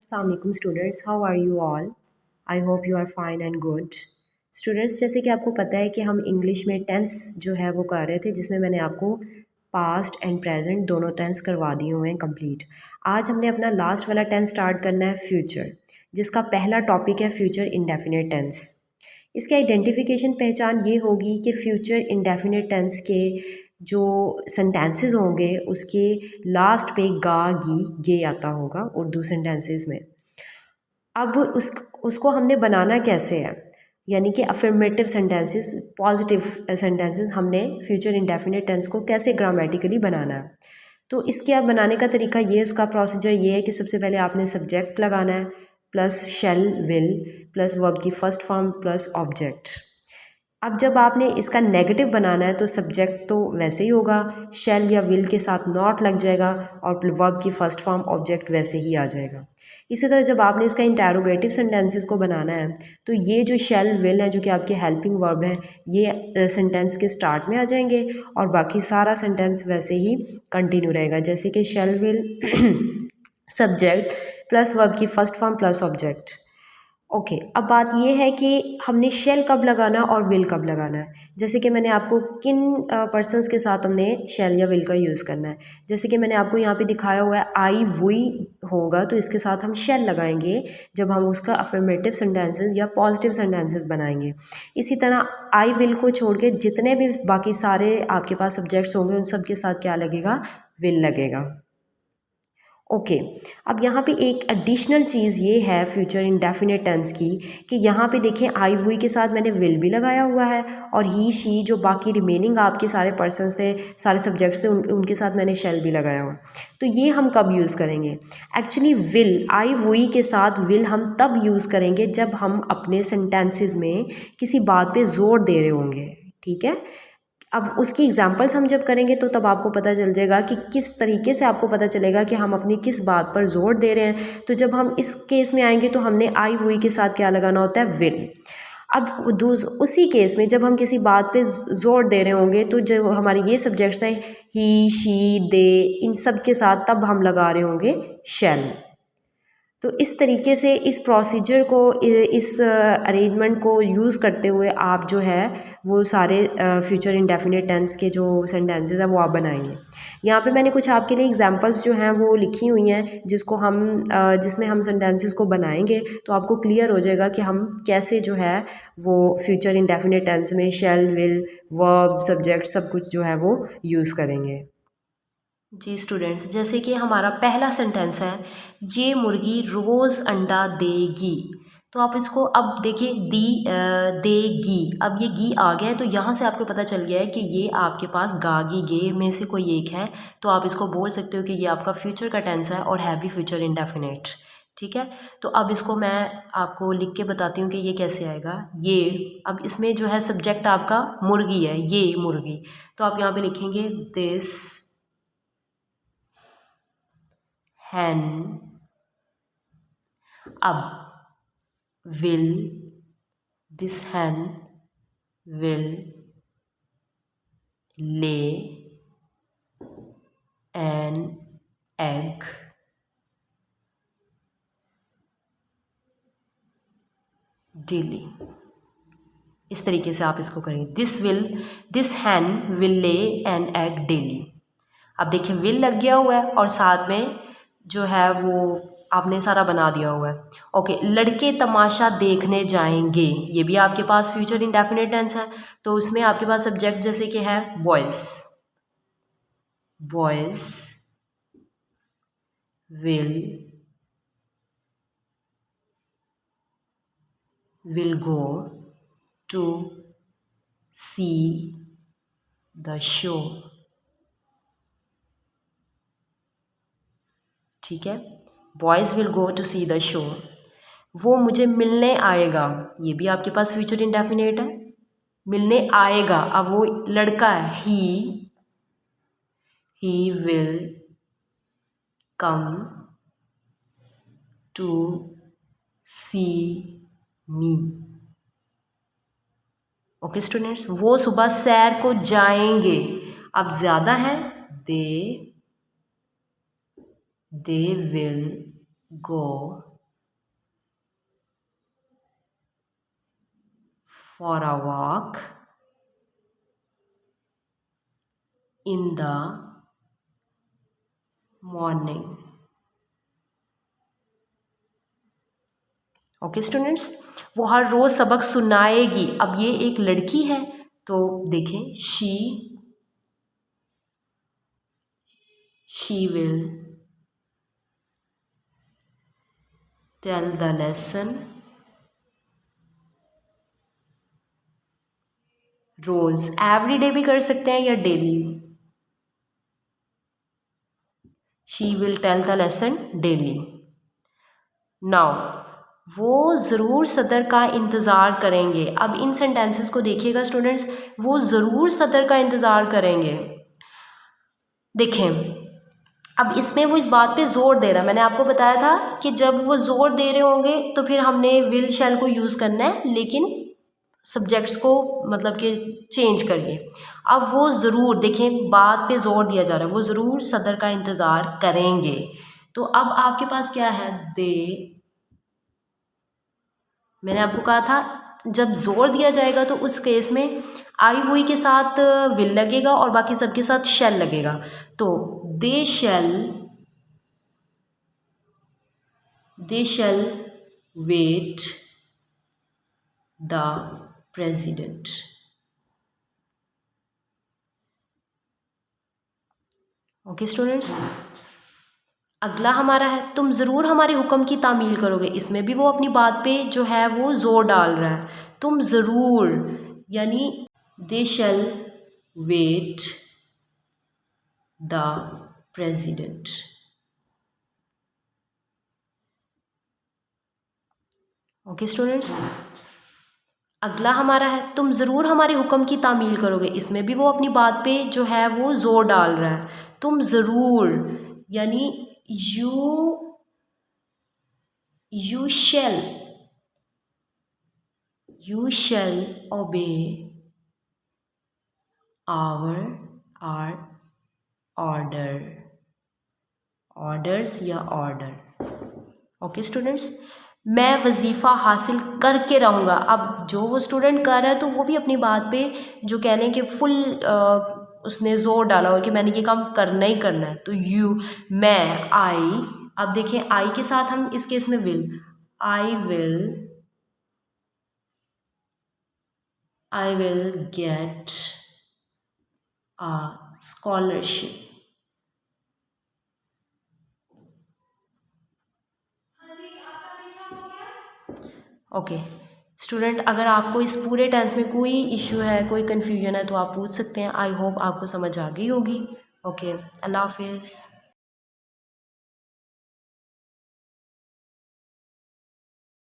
Assalamualaikum students, how are you all? I hope you are fine and good. Students, जैसे कि आपको पता है कि हम इंग्लिश में टेंस जो है वो कर रहे थे, जिसमें मैंने आपको पास्ट एंड प्रेजेंट दोनों टेंस करवा दिए हुए हैं कंप्लीट। आज हमने अपना लास्ट वाला टेंस स्टार्ट करना है फ्यूचर, जिसका पहला टॉपिक है फ्यूचर इंडेफिनिट टेंस। इसकी आइडेंटिफिकेशन पहचान ये होगी कि फ्यूचर इंडेफिनिट टेंस के जो सेंटेंसेस होंगे उसके लास्ट पे गा गी गे आता होगा उर्दू सेंटेंसेस में। अब उसको हमने बनाना कैसे है, यानी कि अफर्मेटिव सेंटेंसेस, पॉजिटिव सेंटेंसेस हमने फ्यूचर इंडेफिनिट टेंस को कैसे ग्रामेटिकली बनाना है। तो इसके अब बनाने का तरीका ये, उसका प्रोसीजर ये है कि सबसे पहले आपने सब्जेक्ट लगाना है plus shell will plus verb की फर्स्ट फॉर्म प्लस ऑब्जेक्ट। अब जब आपने इसका नेगेटिव बनाना है तो सब्जेक्ट तो वैसे ही होगा, शैल या विल के साथ नॉट लग जाएगा और वर्ब की फर्स्ट फॉर्म ऑब्जेक्ट वैसे ही आ जाएगा। इसी तरह जब आपने इसका इंटेरोगेटिव सेंटेंसेस को बनाना है तो ये जो शैल विल है, जो कि आपके हेल्पिंग वर्ब है, ये सेंटेंस के स्टार्ट में आ जाएंगे और बाकी सारा सेंटेंस वैसे ही कंटिन्यू रहेगा, जैसे कि shall will subject plus verb की first form plus object. Okay, अब बात ये है कि हमने शेल कब लगाना और विल कब लगाना है। जैसे कि मैंने आपको किन पर्सन्स के साथ हमने शेल या विल का यूज़ करना है, जैसे कि मैंने आपको यहाँ पे दिखाया हुआ है आई वुई होगा तो इसके साथ हम शेल लगाएंगे जब हम उसका अफर्मेटिव सेंटेंसेस या पॉजिटिव सेंटेंसेस बनाएंगे। इसी तरह आई विल को छोड़ के जितने भी बाकी सारे आपके पास सब्जेक्ट्स होंगे उन सब के साथ क्या लगेगा, विल लगेगा। ओके, अब यहाँ पे एक एडिशनल चीज़ ये है फ्यूचर इंडेफिनिट टेंस की कि यहाँ पे देखें आई वुई के साथ मैंने विल भी लगाया हुआ है और ही शी जो बाकी रिमेनिंग आपके सारे पर्सन्स थे, सारे सब्जेक्ट्स थे, उनके साथ मैंने शेल भी लगाया हुआ। तो ये हम कब यूज़ करेंगे? एक्चुअली विल, आई वुई के साथ विल हम तब यूज़ करेंगे जब हम अपने सेंटेंसेस में किसी बात पे जोर दे रहे होंगे, ठीक है। अब उसकी एग्जांपल्स हम जब करेंगे तो तब आपको पता चल जाएगा कि किस तरीके से आपको पता चलेगा कि हम अपनी किस बात पर जोर दे रहे हैं। तो जब हम इस केस में आएंगे तो हमने आई वुई के साथ क्या लगाना होता है, विल। अब उसी केस में जब हम किसी बात पे जोर दे रहे होंगे तो जो हमारे ये सब्जेक्ट्स हैं ही शी दे, इन सब के साथ तब हम लगा रहे होंगे शैल। तो इस तरीके से इस प्रोसीजर को, इस अरेंजमेंट को यूज़ करते हुए आप जो है वो सारे फ्यूचर इंडेफिनिट टेंस के जो सेंटेंसेस हैं वो आप बनाएंगे। यहाँ पे मैंने कुछ आपके लिए एग्जांपल्स जो हैं वो लिखी हुई हैं जिसको हम जिसमें हम सेंटेंसेस को बनाएंगे तो आपको क्लियर हो जाएगा कि हम कैसे जो है वो फ्यूचर इंडेफिनिट टेंस में शैल विल वर्ब सब्जेक्ट सब कुछ जो है वो यूज़ करेंगे। जी स्टूडेंट्स, जैसे कि हमारा पहला सेंटेंस है, ये मुर्गी रोज़ अंडा देगी। तो आप इसको अब देखिए, देगी, अब ये गी आ गया है तो यहाँ से आपको पता चल गया है कि ये आपके पास गागी गे में से कोई एक है। तो आप इसको बोल सकते हो कि ये आपका फ्यूचर का टेंस है और है भी फ्यूचर इंडेफिनिट, ठीक है। तो अब इसको मैं आपको लिख के बताती हूँ कि ये कैसे आएगा। ये, अब इसमें जो है सब्जेक्ट आपका मुर्गी है, ये मुर्गी, तो आप यहाँ पे लिखेंगे दिस hen, अब will, this hen will lay an egg daily। इस तरीके से आप इसको करेंगे, this hen will lay an egg daily। अब देखिए विल लग गया हुआ है और साथ में जो है वो आपने सारा बना दिया हुआ है। ओके, लड़के तमाशा देखने जाएंगे, ये भी आपके पास फ्यूचर इंडेफिनिट टेंस है। तो उसमें आपके पास सब्जेक्ट जैसे कि है boys, boys will go to see the show, ठीक है। Boys will go to see the show. वो मुझे मिलने आएगा, ये भी आपके पास फ्यूचर इंडेफिनिट है, मिलने आएगा। अब वो लड़का है, he will come to see me. Okay students, वो सुबह सैर को जाएंगे, अब ज़्यादा है, they will go for a walk in the morning. Okay students, वो हर रोज सबक सुनाएगी। अब ये एक लड़की है तो देखें, she will tell the lesson रोज, एवरी डे भी कर सकते हैं या daily. She will tell the lesson daily. Now वो ज़रूर सदर का इंतज़ार करेंगे। अब इन सेंटेंसेस को देखिएगा स्टूडेंट्स, वो ज़रूर सदर का इंतज़ार करेंगे। देखें, अब इसमें वो इस बात पे ज़ोर दे रहा है। मैंने आपको बताया था कि जब वो ज़ोर दे रहे होंगे तो फिर हमने विल शैल को यूज़ करना है, लेकिन सब्जेक्ट्स को मतलब कि चेंज करिए। अब वो ज़रूर, देखें बात पे ज़ोर दिया जा रहा है, वो ज़रूर सदर का इंतज़ार करेंगे। तो अब आपके पास क्या है, दे। मैंने आपको कहा था जब ज़ोर दिया जाएगा तो उस केस में आई हुई के साथ विल लगेगा और बाकी सबके साथ शैल लगेगा। तो they shall wait the president. Okay students, अगला हमारा है तुम ज़रूर हमारे हुक्म की तामील करोगे। इसमें भी वो अपनी बात पे जो है वो ज़ोर डाल रहा है। तुम ज़रूर यानी they shall wait the president. Okay students, अगला हमारा है तुम ज़रूर हमारे हुक्म की तामील करोगे। इसमें भी वो अपनी बात पे जो है वो ज़ोर डाल रहा है। तुम ज़रूर यानी you shall obey our orders या ऑर्डर। ओके स्टूडेंट्स, मैं वजीफ़ा हासिल करके रहूँगा। अब जो वो स्टूडेंट कर रहा है तो वो भी अपनी बात पे जो कह लें कि फुल उसने ज़ोर डाला हो कि मैंने ये काम करना ही करना है। तो मैं, आई, अब देखें आई के साथ हम इस केस में will, I will get a scholarship। Okay student, अगर आपको इस पूरे टेंस में कोई इश्यू है, कोई कन्फ्यूजन है तो आप पूछ सकते हैं। आई होप आपको समझ आ गई होगी। ओके, अल्लाह हाफिज़।